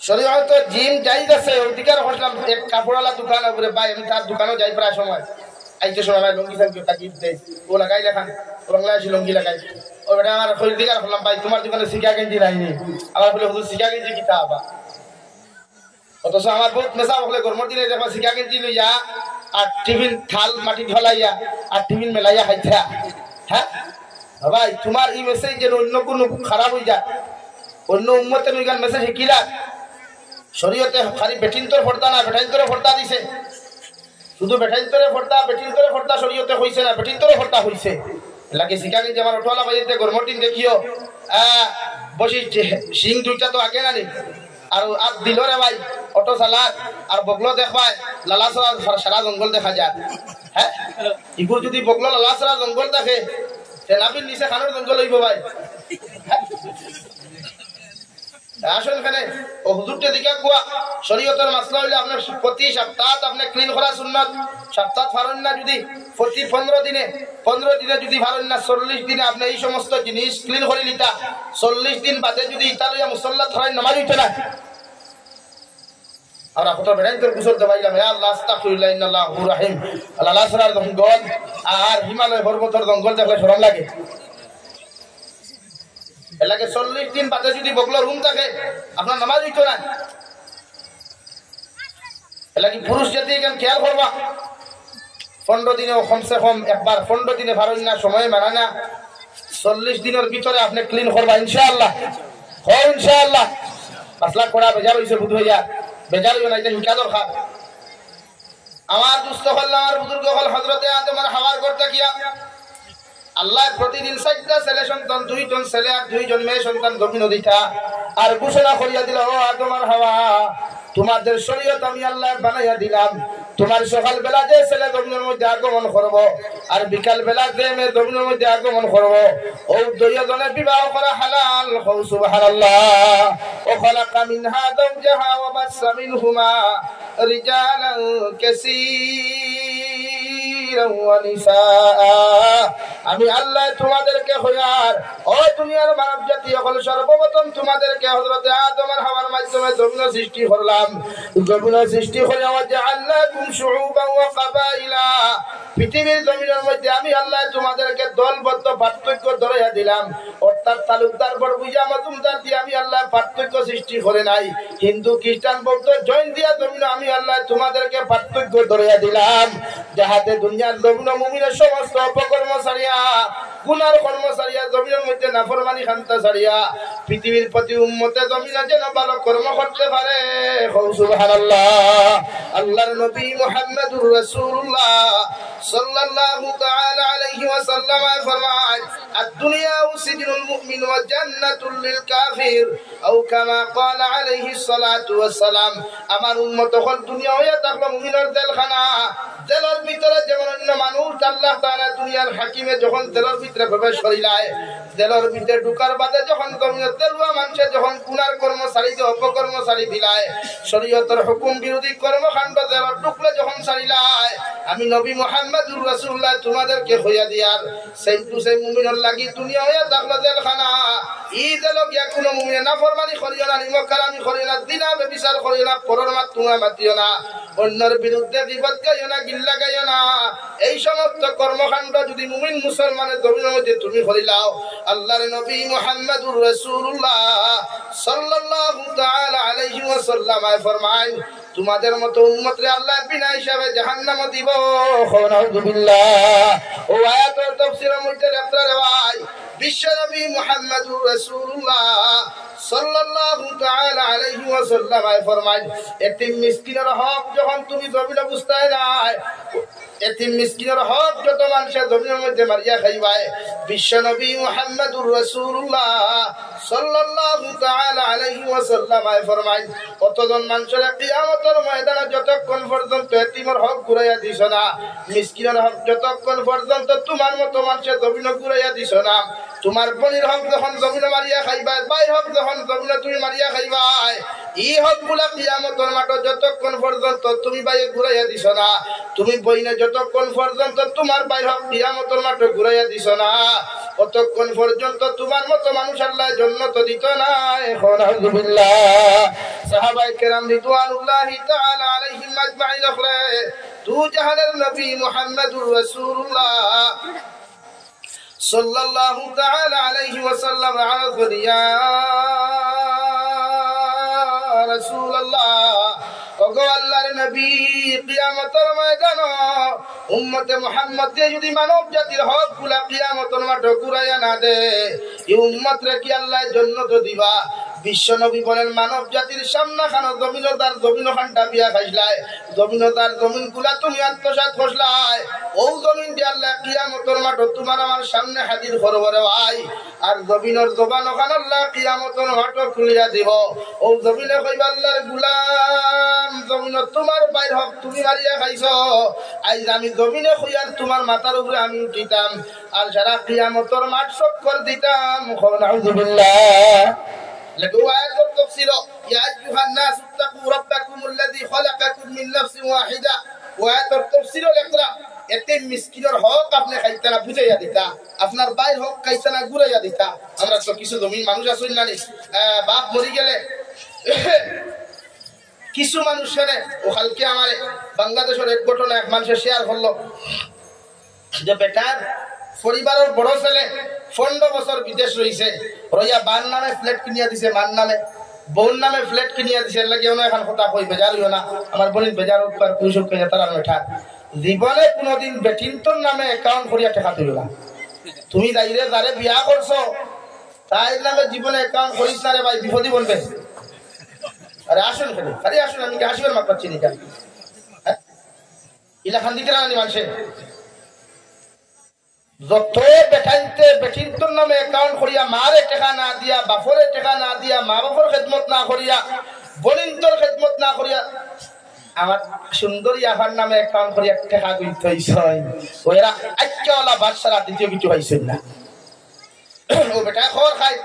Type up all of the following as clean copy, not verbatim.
শরীয়ত জিম জায়েজ আছে অধিকার হইলাম এক কাপড়ওয়ালা দোকান উপরে ভাই আমি তার দোকানেও যাই প্রায় সময় আইতে সময় ভাই লঙ্গি সাইকেল তাকিয়ে দেই ও লাগাই লেখান বাংলাদেশি লঙ্গি লাগাই ও বেটা আমার খরিদিকার হলাম ভাই তোমার দোকানে শিকা গেঞ্জি নাইনি আবার বলে হুজুর শিকা গেঞ্জি কিতা আবা অথচ আমার বহুত মেসা বলে গরমের দিনে দেখবা শিকা গেঞ্জি লইয়া আর টিফিন থাল মাটি ঢলাইয়া আর টিফিন মেলাইয়া খাইতা হ্যাঁ ভাই তোমার এই মেসেজ যেন অন্য কোনো খারাপ হয়ে যায় অন্য উম্মতের ওইখান মেসেজ শিকিলা শরীয়তে খালি বেটিনতর ফর্দা না বেটাইনতরে ফর্দা দিছে শুধু বেটাইনতরে ফর্দা বেটিনতরে ফর্দা শরীয়তে হইছে না বেটিনতরে ফর্দা হইছে লাগে শিকাগি যে আমার অটোলা বাজিতে গরমের দিন দেখিও বসি সিং দুইটা তো আগে নানি আর দিল রে ভাই অটো চালাক আর বগলো দেখবাই লালাসরা সারা জঙ্গল দেখা যায় হ্যাঁ ইগুর যদি বগলো লালাসরা জঙ্গল দেখে নাবিল নিচে খানোর জঙ্গল হইব ভাই আসলে এখানে ও হুজুরটা দিকে কুয়া শরীয়তের মাসলা হইলে আপনার প্রতি সপ্তাহ আপনি ক্লিন করা সুন্নাত সপ্তাহ ফারন না যদি প্রতি 15 দিনে যদি ফারন না 40 দিনে আপনি এই সমস্ত জিনিস ক্লিন করে লিতা 40 দিন বাদে যদি ইতালিয়া মুসল্লা ধরাই নামাজ হইতে না আমরা কত বেড়াই তোর গুসল দেবাইলাম হে আল্লাহ আস্তাগফিরুল্লাহ ইন্নাল্লাহু রাহিম আল্লাহ সরার জঙ্গল আর হিমালয় পর্বতের জঙ্গল দেখলে শরম লাগে এলাকে 40 দিন বাদে যদি বগলো রুম থাকে আপনার নামাজ হইতো না এলাকি পুরুষ জাতি এখানে খেয়াল করবা 15 দিনে কমসে কম একবার 15 দিনে ভালো না সময় মানা না 40 দিনের ভিতরে আপনি ক্লিন করবা ইনশাআল্লাহ হয় ইনশাআল্লাহ মাসলা করা বেজার হইছে বুঝ হইয়া বেজার হইয়া না এটা হিকা দরকার আমার দুস্থ হল আমার বুজুর্গ হল হযরতে আদম আর হাওয়ার করতে কিয়া আল্লাহ প্রতিদিন 4টা ছেলে সন্তান 2জন ছেলে আর 2জন মেয়ে সন্তান জমিন দিতা আর ঘোষণা করিয়া দিল ও আদম আর হাওয়া তোমাদের শরীয়ত আমি আল্লাহ বানাইয়া দিলাম তোমার সকাল বেলা যে ছেলে জমিনের মধ্যে আগমন করব আর বিকাল বেলা যে মেয়ে জমিনের মধ্যে আগমন করব ও দুইজনের বিবাহ করা হালাল কও সুবহানাল্লাহ ও খালাকা মিনহা যাওজাহা ওয়া বাসসা মিনহুমা রিজালান কাসীরান ওয়া নিসাআ আমি আল্লাহ তোমাদেরকে হইয়ার ও দুনিয়ার মানব জাতি সকল সর্বপ্রথম তোমাদেরকে হযরতে আদম আর হাওয়ার মাধ্যমে জমিন সৃষ্টি করলাম জমিন সৃষ্টি করে ওয়াজআলনাকুম শুউবান ওয়া কাবাইলা পৃথিবীর জমিনের মধ্যে আমি আল্লাহ তোমাদেরকে দলবদ্ধ পার্থক্য ধরাইয়া দিলাম অর্থাৎ তালুকদার বড় বুঝা মাতুমদার দিয়ে আমি আল্লাহ পার্থক্য সৃষ্টি করে নাই হিন্দু খ্রিস্টান বৌদ্ধ জৈন দিয়া জমিন আমি আল্লাহ তোমাদেরকে পার্থক্য ধরাইয়া দিলাম যাহাতে দুনিয়ার জমিন মুমিনের সমস্ত অপকর্ম ছাড়িয়া গুনার কর্ম ছাড়িয়া জমিনের মধ্যে নাফরমানি খান্তা ছাড়িয়া পৃথিবীর প্রতি উম্মতে জমিনে যেন ভালো কর্ম করতে পারে সুবহানাল্লাহ আল্লাহর নবী মুহাম্মদুর রাসূলুল্লাহ সাল্লাল্লাহু তাআলা আলাইহি ওয়াসাল্লাম ফরমায় الدنيا سجن المؤمن وجنة للكافر أو كما قال عليه الصلاة والسلام আমার উম্মত হল দুনিয়া হইয়া থাকলো মুমিনের জেলখানা জেলের ভিতরে যেমন অন্য মানুষ আল্লাহ তাআলা দুনিয়ার হাকিমে যখন জেলের ভিতরে প্রবেশ করিলায় জেলের ভিতরে ঢুকার বাদে যখন জমিনের জেলুয়া মানুষে যখন গুনার কর্ম ছাড়িতে অপকর্ম ছাড়ি দিলায় শরীয়তের হুকুম বিরোধী কর্মকাণ্ড জেলের ঢুকলে যখন ছাড়িলায় আমি নবী মুহাম্মদুর রাসূলুল্লাহ তোমাদেরকে হইয়া দিয়ার সেম টু সেম মুমিনের লাগি দুনিয়া হইয়া থাকলো জেলখানা ই জেল গিয়া কোনো মুমিনে নাফরমানি করিও না নিমক কালামি করিও না দিনা বেবিচার করিও না পরের মাত তোমরা মাতিও না অন্যের বিরুদ্ধে বিপদ গাইও না গিল্লা গাইও না এই সমস্ত কর্মকাণ্ড যদি মুমিন মুসলমানের জমিনের মধ্যে তুমি করিলাও আল্লাহর নবী মুহাম্মদুর রাসূলুল্লাহ সাল্লাল্লাহু তাআলা আলাইহি ওয়াসাল্লাম ফরমায় তোমাদের মতো উম্মতরে আল্লাহ বিনা হিসাবে জাহান্নামে দিব নাউযুবিল্লাহ ও আয়াতের তাফসীরের মধ্যে লেখা রয় বিশ্বনবী মুহাম্মদুর রাসূলুল্লাহ সাল্লাল্লাহু তাআলা আলাইহি ওয়াসাল্লাম ফরমায় এতিম মিসকিনের হক যখন তুমি জমিনে বুঝতাই নাই এতিম মিসকিনের হক যত মানুষের জমিনের মধ্যে মারিয়া খাইবায় বিশ্বনবী মুহাম্মদুর রাসূলুল্লাহ সাল্লাল্লাহু তাআলা আলাইহি ওয়াসাল্লাম ফরমায় কতজন মানুষের কিয়ামতের ময়দানে যতক্ষণ পর্যন্ত এতিমের হক ঘুরাইয়া দিছ না মিসকিনের হক যতক্ষণ পর্যন্ত তোমার মতো মানুষের জমিনে ঘুরাইয়া দিছ না তোমার বোনের হক যখন জমিনে মারিয়া খাইবাই ভাইয়ের হক যখন জমিনে তুমি মারিয়া খাইবাই ই হক গুলা কিয়ামতের মাঠে যতক্ষণ পর্যন্ত তুমি ভাইয়ে ঘুরাইয়া দিছ না তুমি বইনে যতক্ষণ পর্যন্ত তোমার ভাইয়ের হক কিয়ামতের মাঠে ঘুরাইয়া দিছ না ততক্ষণ পর্যন্ত তোমার মতো মানুষ আল্লাহ জান্নাত দিত না এখন আলহামদুলিল্লাহ সাহাবায়ে কেরাম রিদওয়ানুল্লাহি তাআলা আলাইহিম আজমাইন আখলে তু জাহানের নবী মুহাম্মদুর রাসূলুল্লাহ সাল্লাল্লাহু তাআলা আলাইহি ওয়াসাল্লাম আযরিয়া রাসূলুল্লাহ ওগো আল্লাহর নবী কিয়ামতের ময়দানে উম্মতে মুহাম্মদ যদি মানব জাতির হক গুলা কিয়ামতের মাঠে ঘুরাইয়া না দে এই উম্মত রে কি আল্লাহ জান্নাত দিবা বিশ্ব নবী বলেন মানব জাতির সামনে খানো জমিনদার জমিন খানটা বিয়া খাইলাই জমিনদার জমিন গুলা তুমি আত্মসাৎ করলাই ও জমিন দিয়ে আল্লাহ কিয়ামতের মাঠে তোমার আমার সামনে হাজির করবে রে ভাই আর জমিনের জবান খান আল্লাহ কিয়ামতের মাঠে খুলিয়া দিব ও জমিনে কইবা আল্লাহর গোলাম জমিন তোমার বাইর হক তুমি মারিয়া খাইছো আজ আমি জমিনে খুইয়ার তোমার মাথার উপরে আমি উঠিতাম আর যারা কিয়ামতের মাঠ চক্কর দিতাম নাউযুবিল্লাহ لكن آيات التفسير يا أيها الناس اتقوا ربكم الذي خلقكم من نفس واحدة وآيات التفسير الاقرأ এতে মিসকিনের হক আপনি খাইতানা বুঝাইয়া দিতা আপনার বাইর হক খাইতানা ঘুরাইয়া দিতা আমরা তো কিছু জমি মানুষ আসল না বাপ মরি গেলে কিছু মানুষের ও কালকে আমার বাংলাদেশের এক ঘটনা এক মানুষের শেয়ার করলো যে বেটার পরিবারের বড় ছেলে 15 বছর বিদেশ রইছে রইয়া বান নামে ফ্ল্যাট কিনিয়া দিছে মান নামে বোন নামে ফ্ল্যাট কিনিয়া দিছে লাগে না এখন কথা কই বেজার হইও না আমার বোন বেজার উপর কুইসব কে তারা মেঠা জীবনে কোনদিন বেটিনতর নামে অ্যাকাউন্ট করিয়া টাকা দিল না তুমি যাইরে যারে বিয়া করছো তাই নামে জীবনে অ্যাকাউন্ট করিস না রে ভাই বিপদই বলবে আরে আসুন খালি আরে আসুন আমি হাসিবার মাপ পাচ্ছি না ইলা খান দিতে রানি মানুষে যত বেটাইতে বেটিনতর নামে অ্যাকাউন্ট করিয়া মারে টাকা না দিয়া বাপরে টাকা না দিয়া মা বাপর খেদমত না করিয়া বনিন্তর খেদমত না করিয়া আমার সুন্দরী আহার নামে অ্যাকাউন্ট করিয়া টাকা গইতে হইছে ওরা আজকেওয়ালা বাদশারা দ্বিতীয় কিছু হইছেন না ও বেটা খবর খাই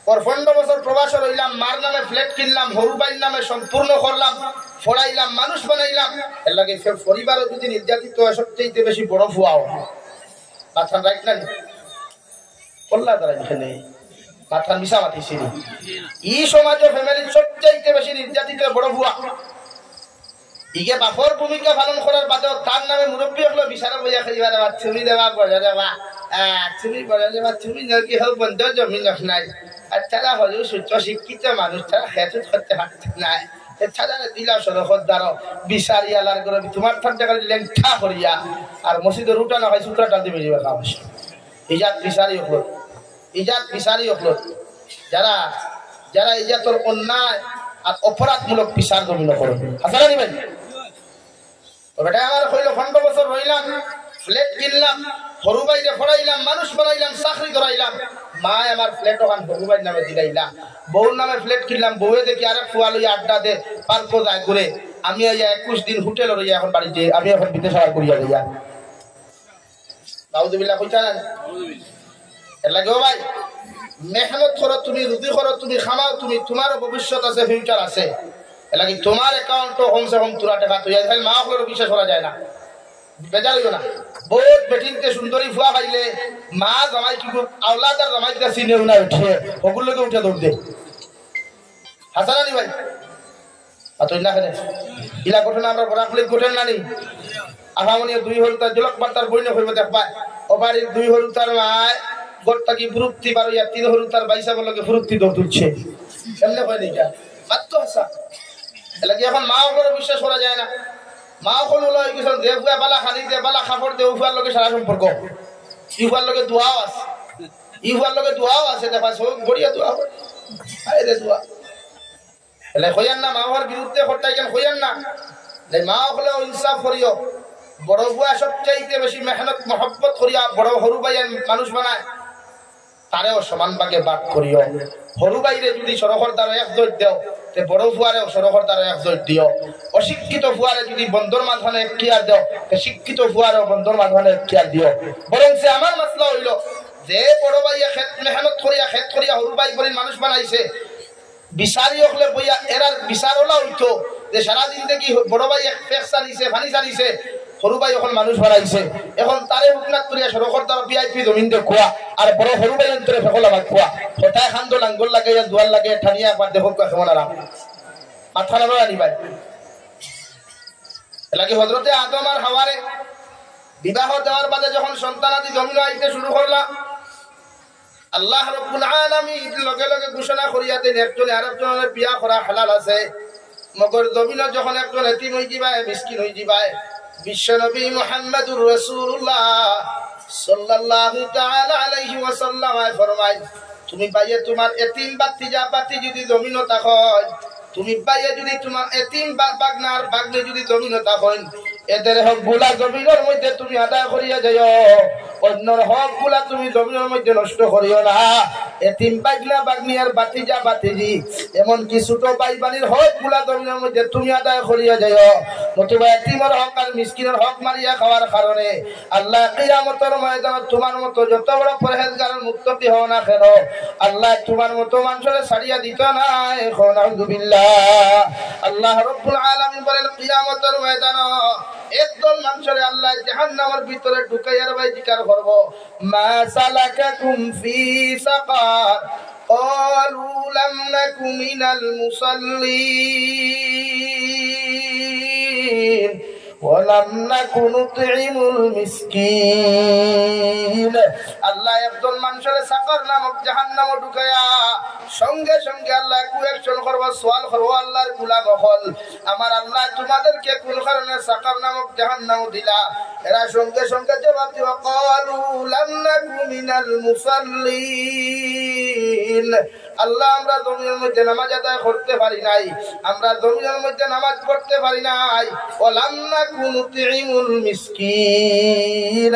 ওর 15 বছর প্রবাস রইলাম মার নামে ফ্ল্যাট কিনলাম হরুবাইর নামে সম্পূর্ণ করলাম ফড়াইলাম মানুষ বানাইলাম এর লাগে পরিবারও যদি নির্যাতিত হয় সবচেয়ে বেশি বড় ফুয়াও মাথান রাইট না কল্লা দ্বারা এখানে মাথান মিশা মাতিছি এই সমাজে ফ্যামিলির সবচেয়ে বেশি নির্যাতিত বড় ফুয়া ইগে বাপর ভূমিকা পালন করার বাদেও তার নামে মুরব্বী হলো বিচারে বইয়া খাইবা দেবা তুমি দেবা বজা দেবা তুমি বজা দেবা তুমি কি হোক বন্ধ জমি নাই আর তারা হলেও সূত্র শিক্ষিত মানুষ তারা খেতুত করতে পারছে না ছাড়া দিলা সড়কত দ্বারা বিচারি আলার করে তোমার ঠান্ডা করে লেংঠা করিয়া আর মসজিদের উঠা না হয় সূত্র টানতে বেরিয়ে খাওয়া ইজাত বিচারি হলো যারা যারা ইজাতর অন্যায় আর অপরাধমূলক বিচার দমিন করে হাসানা নিবেন বেটা আমার হইল 15 বছর রইলাম ফ্ল্যাট কিনলাম হরুবাইরে ফড়াইলাম মানুষ বানাইলাম চাকরি করাইলাম মা আমার ফ্ল্যাট ওখান হরুবাইর নামে দিলাইলাম বউর নামে ফ্ল্যাট কিনলাম বউয়ে দেখি আরেক ফুয়া লইয়া আড্ডা দে পার্ক যায় ঘুরে আমি 21 দিন হোটেল রইয়া এখন বাড়িতে আমি এখন বিদেশ আবার করিয়া যাইয়া নাউযুবিল্লাহ কইতা না এর লাগে ও ভাই মেহনত করো তুমি রুজি করো তুমি খামাও তুমি তোমার ভবিষ্যৎ আছে ফিউচার আছে এর লাগে তোমার অ্যাকাউন্ট কমসে কম তোরা টাকা তুই তাহলে মা হলো বিশ্বাস করা যায় না বেজার হইও না বহুত বেটিনতে সুন্দরী ফুয়া পাইলে মা জামাই কি আওলাদ আর জামাই তা চিনেও না উঠে ওগুলোকে উঠে দৌড় দে হাসান আলী ভাই আতই না করে ইলা ঘটনা আমরা বরাকলি ঘটেন না নি আহামনিয়া দুই হল তার জলক বার্তার বইনে হইব দেখবা ও বাড়ির দুই হল তার মায় গোটটা কি ফুরুক্তি পারো ইয়া তিন হল তার বাইসা বলকে ফুরুক্তি দৌড় তুলছে এমনি হয় নি মাত্র হাসা এলা কি এখন মা উপরে বিশ্বাস করা যায় না মা কোন হলো কিছু দেবগা বালা খালি দে বালা খাফড় দে উফার লগে সারা সম্পর্ক ইফার লগে দোয়াও আছে দেখা সব বড়িয়া দোয়া আরে দে দোয়া এলে কইয়ান না মাওয়ার বিরুদ্ধে হটাই কেন কইয়ান না লে মা হলো ইনসাফ করিও বড় বুয়া সবচাইতে বেশি মেহনত মহব্বত করিয়া বড় হরু ভাইয়ান মানুষ বানায় তারেও সমান ভাগে ভাগ করিও হরু ভাইরে যদি সরকার দ্বারা এক দৈত দেও তে বড় ফুয়ারেও সরকার দ্বারা এক দৈত দিও অশিক্ষিত ফুয়ারে যদি বন্ধর মাঝখানে এখতিয়ার দেও তে শিক্ষিত ফুয়ারেও বন্ধর মাঝখানে এখতিয়ার দিও বরং সে আমার মাসলা হইল যে বড় ভাইয়া খেত মেহনত করিয়া হরু ভাই করে মানুষ বানাইছে বিচারি হলে বইয়া এরার বিচার ওলা হইতো যে সারাদিন দেখি বড় ভাই এক পেক চালিছে ফানি চালিছে সরু ভাই এখন মানুষ বানাইছে এখন তারে হুকনাত করিয়া সরকার দ্বারা ভিআইপি জমিন দে খোয়া আর বড় সরু ভাই অন্তরে ফেকলা ভাগ খোয়া হঠাৎ খান্দ লাঙ্গল লাগে দুয়ার লাগে ঠানিয়া একবার দেখো কেমন আরাম মাথা নাড়া নিবাই এলাকি হযরতে আদম আর হাওয়ারে বিবাহ দেওয়ার বাদে যখন সন্তানাদি জমিন আইতে শুরু করলা আল্লাহ রাব্বুল আলামিন লগে লগে ঘোষণা করিয়া দেন একজনে আরেকজনের বিয়া করা হালাল আছে মগর জমিন যখন একজন এতিম হই যাবে মিসকিন হই যাবে বিশ্বনবী মুহাম্মদুর রাসূলুল্লাহ সাল্লাল্লাহু তাআলা আলাইহি ওয়াসাল্লাম ফরমায় তুমি বাইয়ে তোমার এতিম বাতি যদি জমিন তাকয় তুমি বাইয়ে যদি তোমার এতিম বাগনার বাগনে যদি জমিন তাকয় এদের হকগুলা জমিনের মধ্যে তুমি আদায় করিয়া যাও অন্যর হকগুলা তুমি জমিনের মধ্যে নষ্ট করিও না এতিম বাগনা বাগনি আর বাতিজা বাতিজি এমন কি ছোট ভাই বানির হকগুলা জমিনের মধ্যে তুমি আদায় করিয়া যাও নতুবা এতিমের হক আর মিসকিনের হক মারিয়া খাওয়ার কারণে আল্লাহ কিয়ামতের ময়দানে তোমার মতো যত বড় পরহেজগার মুত্তাকি হও না কেন আল্লাহ তোমার মতো মানুষের ছাড়িয়া দিত না এখন আলহামদুলিল্লাহ আল্লাহ রাব্বুল আলামিন বলেন কিয়ামতের ময়দানে একদল মানুষের আল্লাহ জাহান্নামের ভিতরে ঢুকাইয়ার ভাই জিকার করব মা সালাকাকুম ফি সাকার ক্বালু লাম নাকু মিনাল মুসাল্লিন ওয়া লাম নাকু নুতঈমুল মিসকিন আল্লাহ একদল মানুষের সাকার নামক জাহান্নামে ঢুকায়া সঙ্গে সঙ্গে আল্লাহ কোয়েকশন করব সওয়াল করব আল্লাহর গোলাম হল আমার আল্লাহ তোমাদেরকে কোন কারণে সাকার নামক জাহান্নাম দিলা এরা সঙ্গে সঙ্গে জবাব দিবা ক্বালু লাম নাকু মিনাল মুসাল্লিন আল্লাহ আমরা জমিনের মধ্যে নামাজ আদায় করতে পারি নাই আমরা জমিনের মধ্যে নামাজ পড়তে পারি নাই ওয়া লাম নাকু নুতঈমুল মিসকিন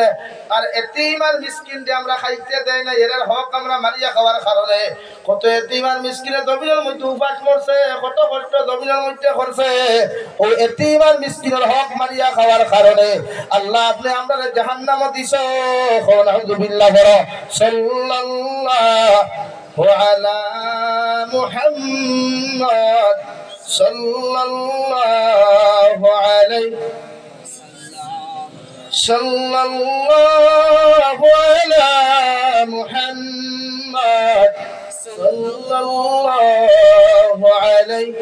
আর এতিম আর মিসকিনকে আমরা খাইতে দেই না এর হক আমরা মারিয়া খাওয়ার কারণে কত এতিম আর মিসকিনের জমিনের মধ্যে উপাস করছে কত কষ্ট জমিনের মধ্যে করছে ও এতিম আর মিসকিনের হক মারিয়া খাওয়ার কারণে আল্লাহ আপনি আমরা জাহান্নামে দিছো আলহামদুলিল্লাহ বড় সাল্লাল্লাহু আলা মুহাম্মদ সাল্লাল্লাহু আলাইহি সাল্লাল্লাহু আলা মুহাম্মদ সাল্লাল্লাহু আলাইহি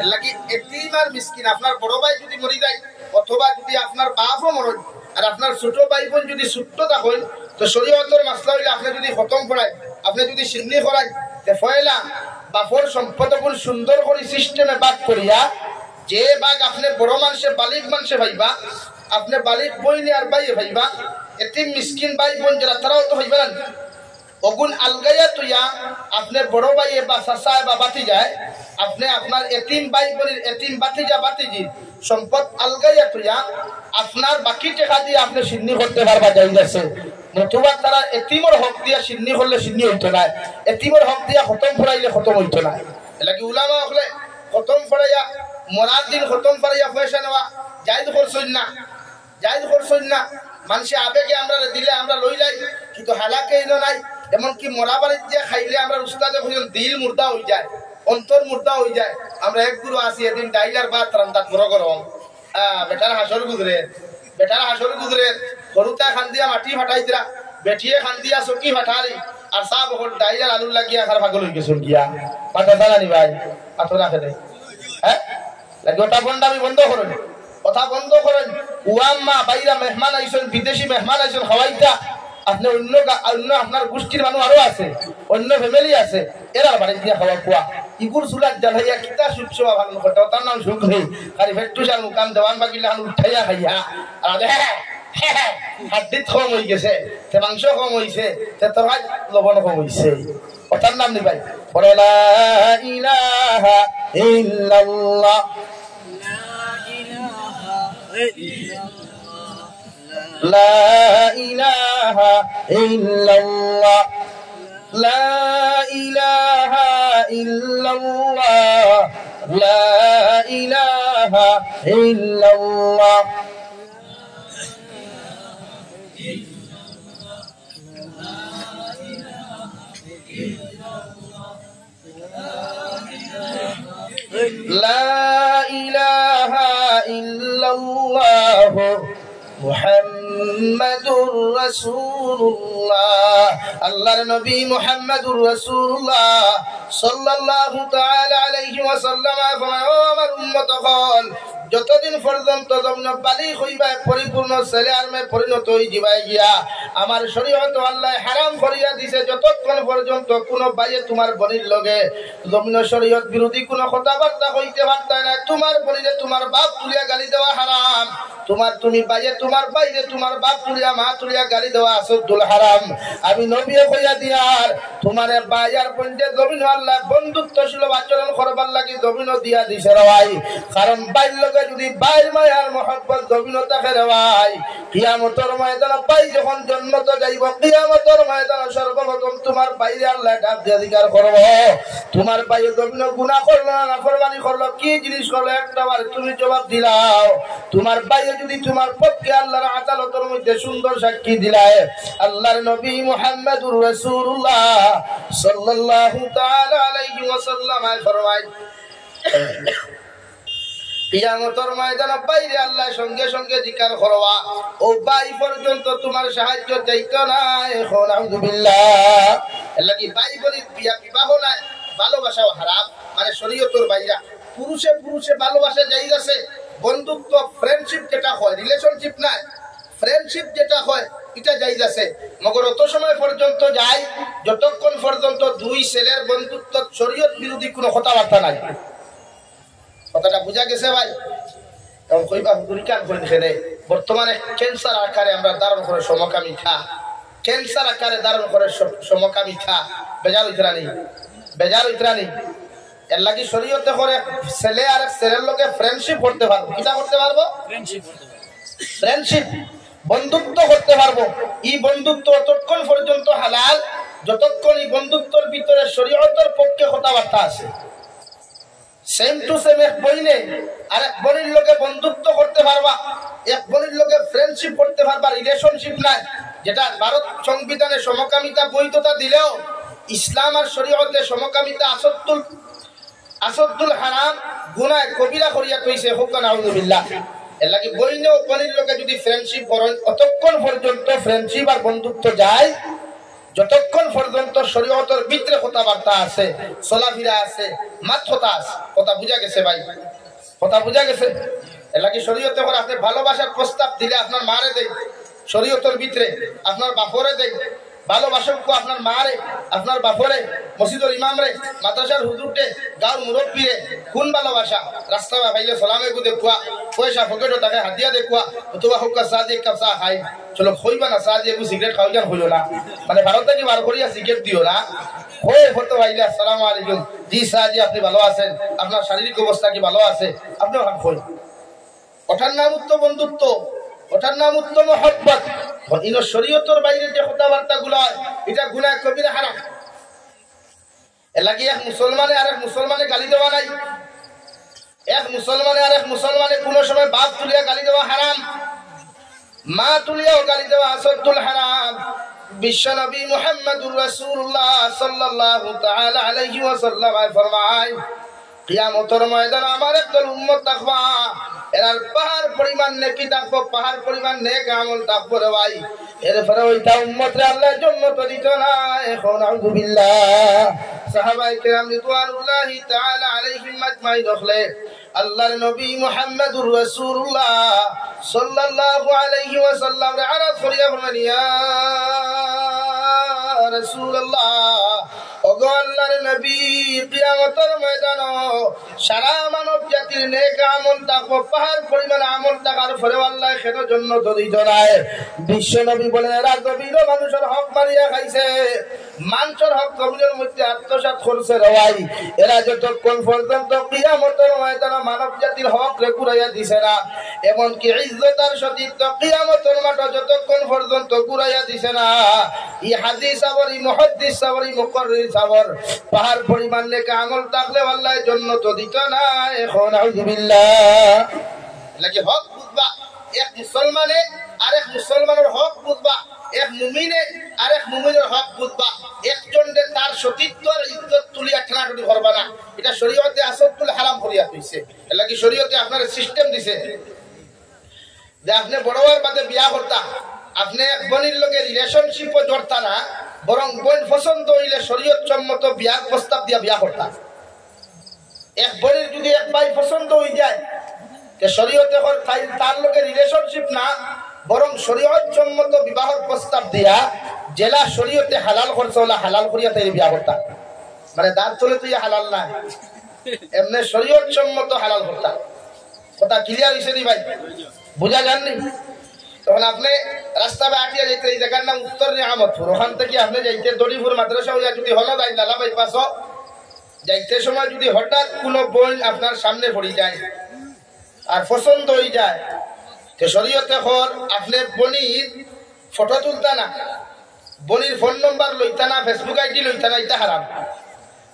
লাগি এতিম আর মিসকিন আপনার বড় ভাই যদি মরি যায় অথবা যদি আপনার বাপও মরে আর আপনার ছোট ভাই বোন যদি ছোট থাকেন তো শরীয়তের মাসলা হইলে আপনি যদি খতম করায় আপনি যদি সিন্নি করায় তে ফয়লা বাপর সম্পদগুলো সুন্দর করে সিস্টেমে ভাগ করিয়া যে ভাগ আপনি বড় মানুষে বালিক মানুষে ভাইবা আপনি বালিক বইনি আর ভাই ভাইবা এতিম মিসকিন ভাই বোন যারা তারাও তো হইবেন ওগুন আলগাইয়া তুইয়া আপনি বড় ভাইয়ে বা চাচা বা বাতি যায় আপনি আপনার এতিম ভাই বোনের এতিম বাতিজা বাতিজি সম্পদ আলগাইয়া তুইয়া আপনার বাকি টাকা দিয়ে আপনি সিন্নি করতে পারবা যাই যাচ্ছে নতুবা তারা এতিমর হক দিয়া সিন্নি করলে সিন্নি হইতো না এতিমর হক দিয়া খতম পড়াইলে খতম হইতো না এলাকি উলামা হলে খতম পড়াইয়া মরার দিন খতম পড়াইয়া পয়সা নেওয়া জায়েজ করছই না মানুষে আবেগে আমরা দিলে আমরা লইলাই কিন্তু হালাকে এলো নাই এমনকি মরা বাড়ির যে খাইলে আমরা উস্তাদে দিল মুর্দা হয়ে যায় অন্তর মুর্দা হয়ে যায় আমরা এক গুরু আসি এদিন ডাইলার ভাত রান্দাত বড় গরম বেটার হাসর গুজরে গরুটা খান দিয়া মাটি ফাটাই দিলা বেঠিয়ে খান দিয়া চকি ফাটালি আর চাহ বহল ডাইলার আলু লাগিয়া খার ভাগল হয়ে গেছিল গিয়া পাতা জানি ভাই পাথর রাখে দেয় হ্যাঁ গোটা বন্ডামি বন্ধ করেন কথা বন্ধ করেন উয়াম্মা বাইরা মেহমান আইসেন বিদেশি মেহমান আইসেন খাওয়াইতা আপনি অন্য আপনার গোষ্ঠীর মানুষ আরো আছে অন্য ফ্যামিলি আছে এরা বাড়ি দিয়া খাওয়া খোয়া ইগুর চুলার জ্বালাইয়া কিতা সুখ সেবা ভালো করতে তার নাম সুখ নেই খালি ফেট্টু সার মুকাম দেওয়ান বাকিলে হান উঠাইয়া খাইয়া আর হাড্ডিত কম হয়ে গেছে তে মাংস কম হয়েছে তে তরকারি লবণ কম হয়েছে ওটার নাম নিবাই বলে লা ইলাহা ইল্লাল্লাহ لا إله إلا الله لا إله إلا الله لا إله إلا الله لا إله إلا الله মুহাম্মাদুর রাসূলুল্লাহ আল্লাহর নবী মুহাম্মাদুর রাসূলুল্লাহ সাল্লাল্লাহু তাআলা আলাইহি ওয়াসাল্লাম ও আমার উম্মত হল যতদিন পর্যন্ত তোমরা বালিগ হইবা পরিপূর্ণ ছেলে আর মেয়ে পরিণত হই যাবাই গিয়া আমার শরীয়ত আল্লাহ হারাম করিয়া দিছে যতক্ষণ পর্যন্ত কোন বাইয়ে তোমার বনির লগে জমিন শরীয়ত বিরোধী কোন কথাবার্তা হইতে পারতা না তোমার বনিরে তোমার বাপ তুলিয়া গালি দেওয়া হারাম তুমি বাইয়ে তোমার বাইরে তোমার বাপ তুলিয়া মা তুলিয়া গালি দেওয়া আসদুল হারাম আমি নবী কইয়া দিয়ার তোমারে বাইয়ার পঞ্চে জমিন আল্লাহ বন্ধুত্বশীল আচরণ করবার লাগি জমিন দিয়া দিছে রে ভাই কারণ বাইর লগে যদি বাইর মায়ার মহব্বত জমিন থাকে রে ভাই কিয়ামতের ময়দানে বাই যখন জন্নত যাইব কিয়ামতের ময়দানে সর্বপ্রথম তোমার বাইরে আল্লাহ ডাক দিয়ে অধিকার করব তোমার বাইরে জমিন গুনাহ করলো না নাফরমানি করলো কি জিনিস করলো একটাবার তুমি জবাব দিলাও তোমার বাইরে যদি তোমার পক্ষে আল্লাহর আদালতের মধ্যে সুন্দর সাক্ষী দিলায় আল্লাহর নবী মুহাম্মদুর রাসূলুল্লাহ সাল্লাল্লাহু তাআলা আলাইহি ওয়াসাল্লাম ফরমায় কিয়ামতের ময়দানে বাইরে আল্লাহ সঙ্গে সঙ্গে জিকির করবা ও বাই পর্যন্ত তোমার সাহায্য চাইতো না এখন আলহামদুলিল্লাহ আল্লাহ কি বাই বলি বিবাহ নাই ভালোবাসাও হারাম মানে শরীয়তের বাইরা পুরুষে পুরুষে ভালোবাসা জায়েজ আছে বন্ধুত্ব ফ্রেন্ডশিপ যেটা হয় রিলেশনশিপ না ফ্রেন্ডশিপ যেটা হয় এটা জায়েজ আছে মগর অত সময় পর্যন্ত যায় যতক্ষণ পর্যন্ত দুই ছেলের বন্ধুত্ব শরীয়ত বিরোধী কোনো কথাবার্তা নাই কথাটা বুঝা গেছে ভাই এখন কইবা হুজুরিকান করে দেখে বর্তমানে ক্যান্সার আকারে আমরা ধারণ করে সমকামিতা ক্যান্সার আকারে ধারণ করে সমকামিতা বেজার ইতরানি এর লাগি শরীয়তে করে ছেলে আর ছেলের লগে ফ্রেন্ডশিপ করতে পারবো কিটা করতে পারবো ফ্রেন্ডশিপ বন্ধুত্ব করতে পারবো এই বন্ধুত্ব ততক্ষণ পর্যন্ত হালাল যতক্ষণ এই বন্ধুত্বের ভিতরে শরীয়তের পক্ষে কথাবার্তা আছে সেম টু সেম এক বইনে আর এক বনির লগে বন্ধুত্ব করতে পারবা এক বনির লগে ফ্রেন্ডশিপ করতে পারবা রিলেশনশিপ নাই যেটা ভারত সংবিধানে সমকামিতা বৈধতা দিলেও ইসলাম আর শরীয়তে সমকামিতা আসদ্দুল হারাম গুনাহ কবিরা করিয়া কইছে হুক্কা নাউযুবিল্লাহ এর লাগি বইনে ও বনির লগে যদি ফ্রেন্ডশিপ করেন অতক্ষণ পর্যন্ত ফ্রেন্ডশিপ আর বন্ধুত্ব যায় যতক্ষণ পর্যন্ত শরীয়তের ভিতরে কথাবার্তা আছে চলাফেরা আছে মাত্রতা আছে কথা বুঝা গেছে ভাই কথা বুঝা গেছে এর লাগি শরীয়তে করে আপনি ভালোবাসার প্রস্তাব দিলে আপনার মারে দেয় শরীয়তের ভিতরে আপনার বাপরে দেয় ভালোবাসক আপনার মারে আপনার বাপরে মসজিদের ইমামরে মাদ্রাসার হুজুরটে গাঁর মুরব্বীরে কোন ভালোবাসা রাস্তা ভাইলে সালামে গু দেখুয়া পয়সা পকেটও তাকে হাতিয়া দেখুয়া অথবা হোক চা দিয়ে কাপ চা খাই চলো খইবা না চা দিয়ে সিগারেট খাওয়া যান হইল না মানে ভারত থেকে বার করিয়া সিগারেট দিও না হয়ে হতো ভাইলে আসসালামু আলাইকুম জি স্যার জি আপনি ভালো আছেন আপনার শারীরিক অবস্থা কি ভালো আছে আপনি ভাগ হই ওঠার নাম উত্তম বন্ধুত্ব ওঠার নাম উত্তম মহব্বত ইনো শরীয়তের বাইরে যে কথাবার্তা গুলো এটা গুনাহ কবিরা হারাম এর লাগি এক মুসলমানে আর এক মুসলমানে গালি দেওয়া নাই এক মুসলমানে আর এক মুসলমানে কোন সময় বাপ তুলিয়া গালি দেওয়া হারাম মা তুলিয়াও গালি দেওয়া আসদ্দুল হারাম বিশ্ব নবী মুহাম্মদুর রাসূলুল্লাহ সাল্লাল্লাহু তাআলা আলাইহি ওয়াসাল্লাম ফরমায় কিয়ামতের ময়দানে আমার একদল উম্মত থাকবা এরার পাহাড় পরিমাণ নেকি থাকবো পাহাড় পরিমাণ নেক আমল থাকবো রে ভাই এরপরে ওইটা উম্মতরে আল্লাহর জান্নাত দিত না এখন আউযুবিল্লাহ সাহাবায়ে কেরাম রিদওয়ানুল্লাহি তাআলা আলাইহিম আজমাইন দখলে আল্লাহর নবী মুহাম্মদুর রাসূলুল্লাহ সাল্লাল্লাহু আলাইহি ওয়াসাল্লাম রে আরাফ করিয়া বলেন ইয়া রাসূলুল্লাহ ওগো আল্লাহর নবী কিয়ামতের ময়দানে সারা মানব জাতির নেক আমল থাকবো পাহাড় পরিমাণ আমল থাকার পরে আল্লাহ কেন জান্নাত দিত না বিশ্ব নবী বলেন এরা গভীর মানুষের হক মারিয়া খাইছে মানুষের হক গভীরের মধ্যে আত্মসাৎ করছে রে ভাই এরা যতক্ষণ পর্যন্ত কিয়ামতের ময়দানে মানব জাতির হক রে কুড়াইয়া দিছে না এমনকি ইজ্জত আর সতীত্ব কিয়ামতের মাঠে যতক্ষণ পর্যন্ত কুড়াইয়া দিছে না এই হাদিস আবার এই মুহাদ্দিস আবার এই মুকাররির আবার পাহাড় পরিমাণ নেক আমল থাকলে আল্লাহ জান্নাত দিত না এখন আউযুবিল্লাহ লাগি হক বুঝবা এক মুসলমানে আরেক মুসলমানের হক বুঝবা এক মুমিনে আরেক মুমিনের হক বুঝবা একজনকে তার সতীত্ব আর ইজ্জত তুলিয়া ঠেলাঠেলি করবা না এটা শরীয়তে আসদ্দুল হারাম করিয়া কইছে এর লাগি শরীয়তে আপনার সিস্টেম দিছে যে আপনি বড়বার বাদে বিয়া করতা আপনি এক বোনের লগে রিলেশনশিপও জড়তা না বরং বোন পছন্দ হইলে শরীয়ত সম্মত বিয়ার প্রস্তাব দিয়া বিয়া করতা এক বোনের যদি এক ভাই পছন্দ হয়ে যায় তে শরীয়তে তার লগে রিলেশনশিপ না বরং শরীয়ত সম্মত বিবাহের প্রস্তাব দিয়া জেলা শরীয়তে হালাল করছে ওলা হালাল করিয়া তাই বিয়া করতা মানে দাঁত চলে তুই হালাল না এমনি শরীয়ত সম্মত হালাল করতা কথা ক্লিয়ার হয়েছে নি ভাই বুঝা যাননি তখন আপনি রাস্তা বা আটিয়া যাইতে এই জায়গার নাম উত্তর নিয়ামতপুর ওখান থেকে আপনি যাইতে দড়িপুর মাদ্রাসা হইয়া যদি হলো যাই লালা বাইপাস যাইতে সময় যদি হঠাৎ কোনো বোন আপনার সামনে পড়ে যায় আর পছন্দ হয়ে যায় তো শরীয়তে হল আপনি বনির ফটো তুলতা না বনির ফোন নম্বর লইতা না ফেসবুক আইডি লইতা না এটা হারাম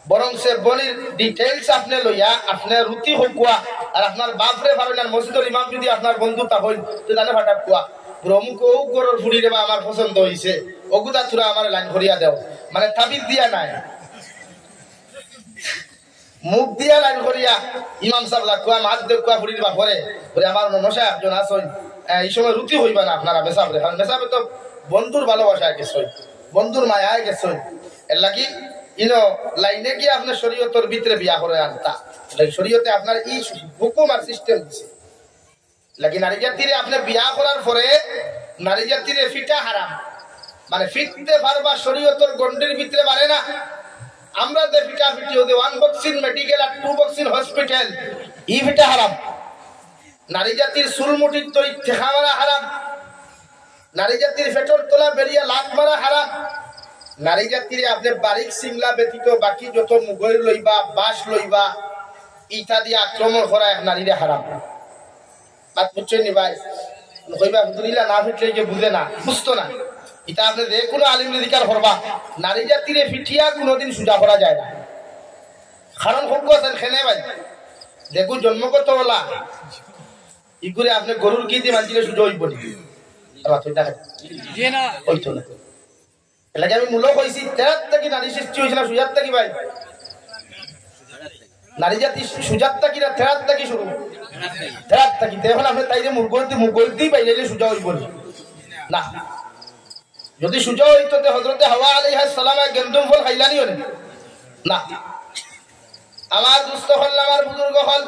বরং সে বনির ডিটেইলস আপনি লইয়া আপনার রুটি হকুয়া আর আপনার বাপরে ভাবেন মসজিদের ইমাম যদি আপনার বন্ধু তা হইল তো জানে ফাটা কুয়া অমুক ও গরুর ফুড়ি রে বা আমার পছন্দ হয়েছে ওগুদা তুরা আমার লাইন করিয়া দেও মানে তাবিজ দিয়া নাই মুখ দিয়া লাইন করিয়া ইমাম সাহেব লাকুয়া মাছ দেখুয়া ফুড়ির বা পরে আমার মশা একজন আসন এই সময় রুটি হইবা না আপনারা মেসাবরে কারণ মেসাবে তো বন্ধুর ভালোবাসায় গেছই বন্ধুর মায়ায় গেছই এর লাগি ইনো লাইনে গিয়ে আপনার শরীয়তের ভিতরে বিয়া করে আনতা শরীয়তে আপনার এই হুকুম আর সিস্টেম দিছে লাগি নারী জাতিরে আপনি বিয়া করার পরে নারী জাতিরে ফিটা হারাম মানে ফিটতে পারবা শরীয়তের গন্ডির ভিতরে পারে না আমরা যে ফিটা ফিটি হতে ওয়ান বক্সিং মেডিকেল আর টু বক্সিং হসপিটাল ই ফিটা হারাম নারী জাতির চুলমুটির তৈরি ঠেকা মারা হারাম নারী জাতির ফেটর তোলা বেরিয়ে লাত মারা হারাম নারী জাতিরে আপনি বারিক সিংলা ব্যতীত বাকি যত মুগল লইবা বাস লইবা ইটা দিয়ে আক্রমণ করা নারীরে হারাম বাদ বুঝছেন নি ভাই কইবা হুজুরিলা না ফিটলে যে বুঝে না বুঝতো না এটা আপনি যে কোনো আলিম অধিকার করবা নারী জাতিরে ফিটিয়া কোনোদিন সুজা করা যায় না কারণ হোক আছেন খেলে ভাই দেখুন জন্মগত বলা ই করে আপনি গরুর কি দিয়ে মানছিলে সুজা হইব না এলাকা আমি মূলক হয়েছি তেরাত থাকি নারী সৃষ্টি হয়েছে না সুজাত থাকি ভাই নারী জাতি সুজাত থাকি না তেরাত থাকি শুরু তেরাত থাকি এখন আপনি তাই যে মুরগলতেই পাইলে যে সুজা হইব না যদি সুজা হইতো হযরতে হাওয়া আলাইহিস সালামে গেন্দুম ফল খাইলানি হলে না আমার দুস্থ হল আমার বুজুর্গ হল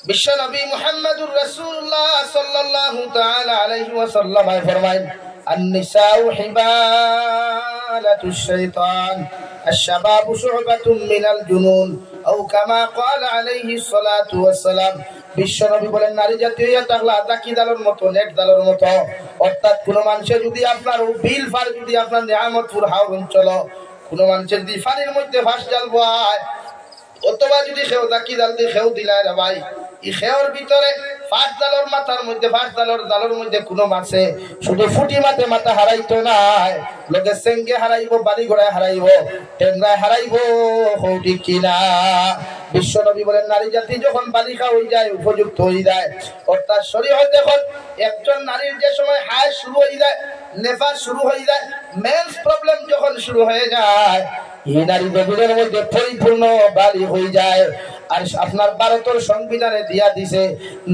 বিশ্ব নবী মুহাম্মদুর রাসূলুল্লাহ সাল্লাল্লাহু তাআলা আলাইহি ওয়াসাল্লাম ফরমায়েন النساء حبالة الشيطان الشباب شعبة من الجنون أو كما قال عليه الصلاة والسلام বিশ্বনবী বলেন নারী জাতি হইয়া থাকলে আতাকি দালের মতো নেট দালের মতো অর্থাৎ কোন মানুষের যদি আপনার বিল ফার যদি আপনার নিয়ামতপুর হাওর অঞ্চল কোন মানুষের যদি ফানির মধ্যে ফাঁস জাল বয় অথবা যদি খেও তাকি জাল দিয়ে খেও দিলায় রে ভাই এই খেওর ভিতরে ফাঁস জালের মাথার মধ্যে ফাঁস জালের মধ্যে কোনো মাছে শুধু ফুটি মাঠে মাথা হারাইতো নাই লোকে সেঙ্গে হারাইবো বাড়ি ঘোড়ায় হারাইবো টেঙ্গায় হারাইবো ঠিক কিনা বিশ্বনবী বলেন নারী জাতি যখন বালিকা হয়ে যায় উপযুক্ত হয়ে যায় অর্থাৎ শরীয়ত যখন একজন নারীর যে সময় হায় শুরু হয়ে যায় নেফাস শুরু হয়ে যায় মেন্স প্রবলেম যখন শুরু হয়ে যায় এই নারী গভীরের মধ্যে পরিপূর্ণ বালি হয়ে যায় আর আপনার ভারতের সংবিধানে দিয়া দিছে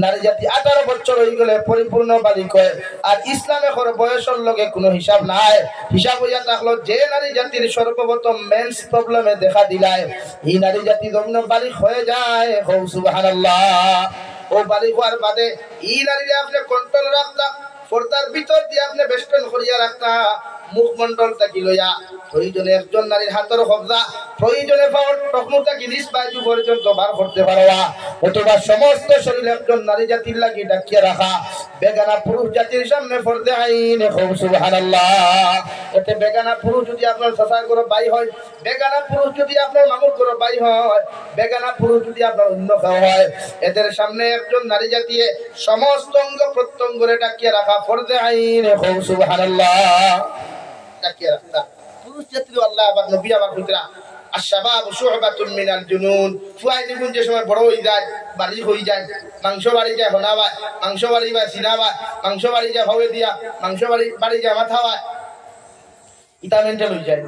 নারী জাতি 18 বছর হয়ে গেলে পরিপূর্ণ বালিক হয় আর ইসলামে করে বয়সের লগে কোনো হিসাব নাই হিসাব হইয়া থাকলো যে নারী জাতির সর্বপ্রথম মেন্স প্রবলেমে দেখা দিলায় এই নারী জাতি যখন বালিক হয়ে যায় সুবহানাল্লাহ ও বালিক হওয়ার বাদে এই নারীরে আপনি কন্ট্রোল রাখতা পর্দার ভিতর দিয়ে আপনি বেষ্টন করিয়া রাখতা মুখমন্ডল থাকি লইয়া প্রয়োজনে একজন নারীর হাতের কবজা প্রয়োজনে টকনুটা গিরিস বাইজু পর্যন্ত বার করতে পারবা অথবা সমস্ত শরীর একজন নারী জাতির লাগি ডাকিয়ে রাখা বেগানা পুরুষ জাতির সামনে পর্দে আইন সুবহানাল্লাহ এতে বেগানা পুরুষ যদি আপনার চাচার ঘর বাই হয় বেগানা পুরুষ যদি আপনার মামুর ঘর বাই হয় বেগানা পুরুষ যদি আপনার অন্য কেউ হয় এদের সামনে একজন নারী জাতিয়ে সমস্ত অঙ্গ প্রত্যঙ্গরে ডাকিয়ে রাখা পর্দে আইন সুবহানাল্লাহ ডাকিয়ে রাখা পুরুষ জাতির আল্লাহ আবার নবী আবার কইতরা আশ-শাবাব শু'বাতুন মিনাল জুনুন ফুয়াইনি গুণ যে সময় বড় হয়ে যায় বাড়ি হয়ে যায় মাংস বাড়ি যায় হনাবা মাংস বাড়ি বা সিনাবা মাংস বাড়ি যায় ভাবে দিয়া মাংস বাড়ি যায় মাথা হয় ইতা মেন্টাল হয়ে যায়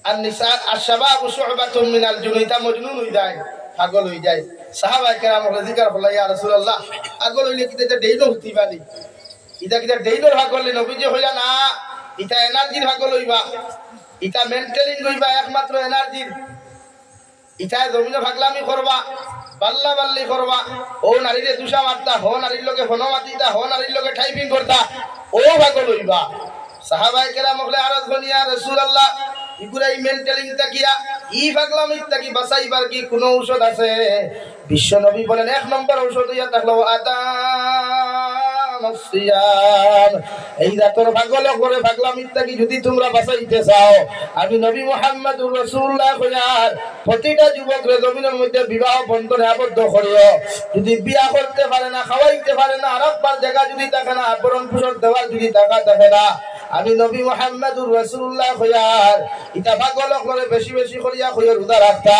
আর নিসা আশ-শাবাব শু'বাতুন মিনাল জুনুন ইতা মজনুন হয়ে যায় পাগল হয়ে যায় সাহাবায়ে কেরাম জিকির হলো ইয়া রাসূলুল্লাহ পাগল হইলে কি এটা দেইনো হতি বানি ইতা কিটা দেইনোর পাগল নবীজি হইলা না ইটা এনার্জির পাগল হইবা ইটা মেন্টেলিং হইবা একমাত্র এনার্জির ইটায় জমিনে ভাগলামি করবা, বাল্লা বাল্লি করবা, ও নারীরে দুষা মারতা, হো নারীর লোকে হন মাতিতা, হো নারীর লোকে টাইপিং করতা, ও ভাগ লইবা। সাহাবায়ে কেরাম বলে আরজ বনিয়া রাসূলুল্লাহ ইগুলা মেন্টালিং তাকিয়া ই ভাগলামি তাকি বাঁচাইবার কি কোনো ঔষধ আছে? বিশ্ব নবী বলেন এক নম্বর ঔষধ ইয়া থাকলো এই রাতের ভাগল করে ভাগলাম ইত্যাদি যদি তোমরা বাঁচাইতে চাও, আমি নবী মুহাম্মদুর রাসূলুল্লাহ কইয়ার প্রতিটা যুবকরে জমিনের মধ্যে বিবাহ বন্ধনে আবদ্ধ করিও। যদি বিয়া করতে পারে না, খাওয়াইতে পারে না, আরেকবার জায়গা যদি থাকে না, আবরণ পোষণ দেওয়ার যদি টাকা থাকে না, আমি নবী মুহাম্মদুর রাসূলুল্লাহ কইয়ার ইটা ভাগল করে বেশি বেশি করিয়া কইয়া রোজা রাখতা।